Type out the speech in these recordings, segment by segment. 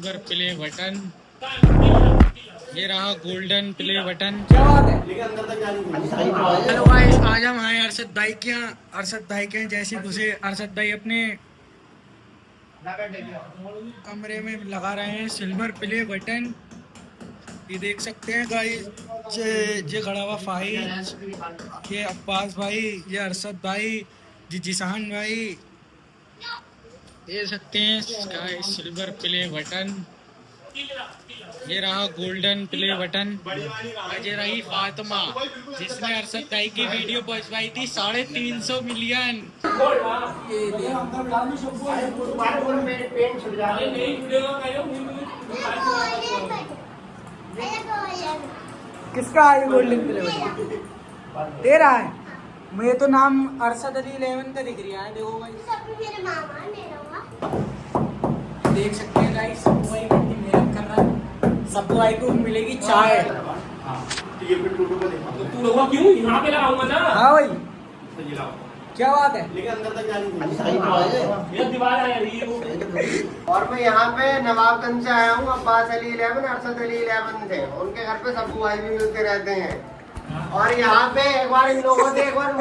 Play button, ये रहा golden play button. Hello guys, आज हम आए अरशद भाई के यहाँ। अरशद भाई के जैसे घुसे, अरशद भाई अपने कमरे में लगा रहे हैं सिल्वर प्ले बटन। ये देख सकते हैं गाइस, ये खड़ा हुआ फाइज, ये अब्बास भाई, ये अरशद भाई, ये जिशान भाई। देख सकते हैं गाइस सिल्वर प्ले बटन, ये रहा गोल्डन प्ले बटन। ये रही फातिमा, जिसने अरशद भाई की वीडियो पहुंचवाई थी 350 मिलियन। किसका है गोल्डन प्ले बटन? दे रहा है। मुझे तो नाम अरशद अली 11 का दिख रहा है। देखो भाई, देख सकते हैं गाइस, सब भाई कितनी मेहनत कर रहा है। सब भाई को मिलेगी चाय। क्यों यहाँ पे लगाऊंगा ना? हाँ भाई, क्या बात है? लेकिन अंदर तक जानी ये दीवार है ये। और मैं यहाँ पे नवाबगंज से आया हूँ। अब्बास अली 11, अरशद अली 11 थे। उनके घर पे सब भाई भी मिलते रहते हैं। और यहाँ पे एक बार इन लोगों से एक बार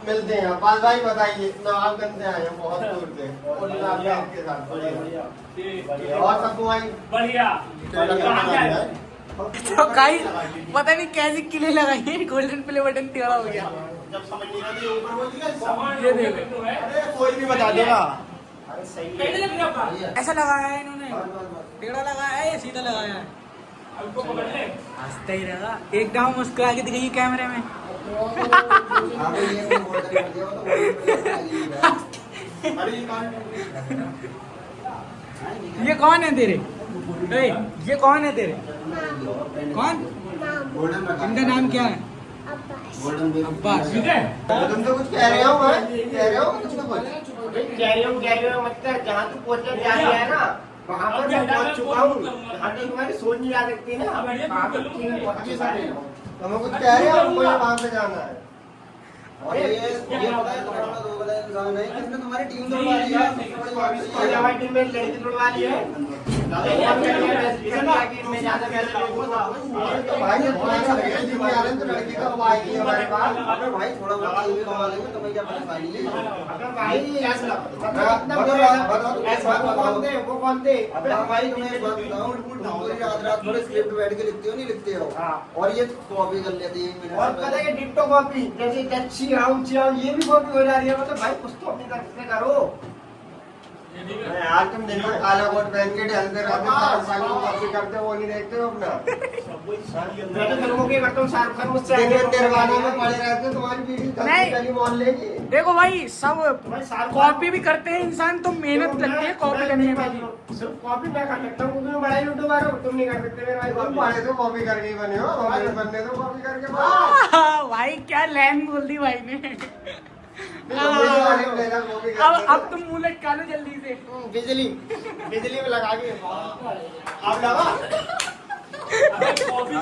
मिलते हैं। अब्बास भाई बताइए, नवाबगंज से आए हैं बहुत दूर से, और आपके साथ और सब भाई बढ़िया। तो गाइस पता नहीं कैसी किले लगाई है, गोल्डन प्ले बटन टेढ़ा हो गया। जब समझ नहीं आती ऊपर वो ये देखो, अरे कोई भी बता देगा। कैसे लग रहा है? ऐसा लगाया है इन्होंने, टेढ़ा लगाया है या सीधा लगाया है? हमको पकड़ ले। हंसता ही रहेगा। एक गाँव मुस्कुरा के दिखाइए कैमरे में। ये कौन है तेरे? ये कौन है तेरे? कौन? इनका नाम क्या है? अब्बास। तुम तो कुछ कह रहे हो? कह रहे हो कुछ ना कुछ? कह रहे हो मतलब जहाँ तू पहुँचने जा रहा है ना, वहाँ पर मैं पहुँच चुका हूँ। यहाँ पे तुम्हारी सोच नहीं आ सकती ना, वहाँ पर तुम पहुँचे सारे। तुम कुछ कह रहे हो, मुझे वहाँ पे जाना है। और ये पता है तुम्हारा दो बड़ा इंसान है, किसने तुम्हारी टीम तोड़वा ली है? हमारी टीम में लड़की तोड़वा ली है। भाई तो लड़की का आएगी हमारे पास। अगर भाई थोड़ा बहुत ये कमा लेंगे तो मैं क्या परेशानी है? अगर भाई वो कौन थे? अबे भाई तुम्हें एक बात बताऊं, पूरी रात थोड़े स्क्रिप्ट बैठ के लिखते हो, नहीं लिखते हो? और ये कॉपी कर लेती है। और पता है डिट्टो कॉपी, जैसे अच्छी आऊं ये भी कॉपी हो जा रही है। मतलब भाई कुछ तो अपनी तरफ से करो यार। तुम देखो काला कोट पहन के ढलते रहते, शाहरुख खान को कॉपी करते, वो नहीं देखते हो अपना। मैं तो फिल्मों की करता हूँ, शाहरुख खान मुझसे निर्वाणी में पड़े रहते, तुम्हारी पीढ़ी गली मोहल्ले की। देखो भाई, सब कॉपी भी करते हैं इंसान, तो मेहनत लगती है कॉपी करने में। सिर्फ कॉपी मैं कर सकता हूँ क्योंकि मैं बड़ा यूट्यूबर हूँ, तुम नहीं कर सकते मेरे भाई। तुम बड़े तो कॉपी करके ही बने हो, हमारे बनने तो कॉपी करके। भाई क्या लैंग बोल दी भाई ने। अब तुम मुंह लटका लो जल्दी से। बिजली में लगा के आप लगा। कॉपी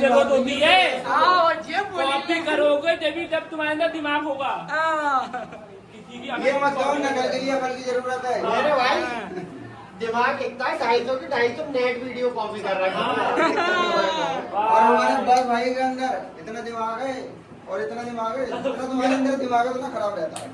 जरूरत होती है। कॉपी करोगे तभी जब तुम्हारे अंदर दिमाग होगा। ये मत कहो नकल के लिए अकल की जरूरत है। मेरे भाई दिमाग इतना है, 250 नेट वीडियो कॉपी कर रहा है। और हमारे बस भाई के अंदर इतना दिमाग है, और इतना दिमाग है, जितना तुम्हारे अंदर दिमाग है उतना खराब रहता है।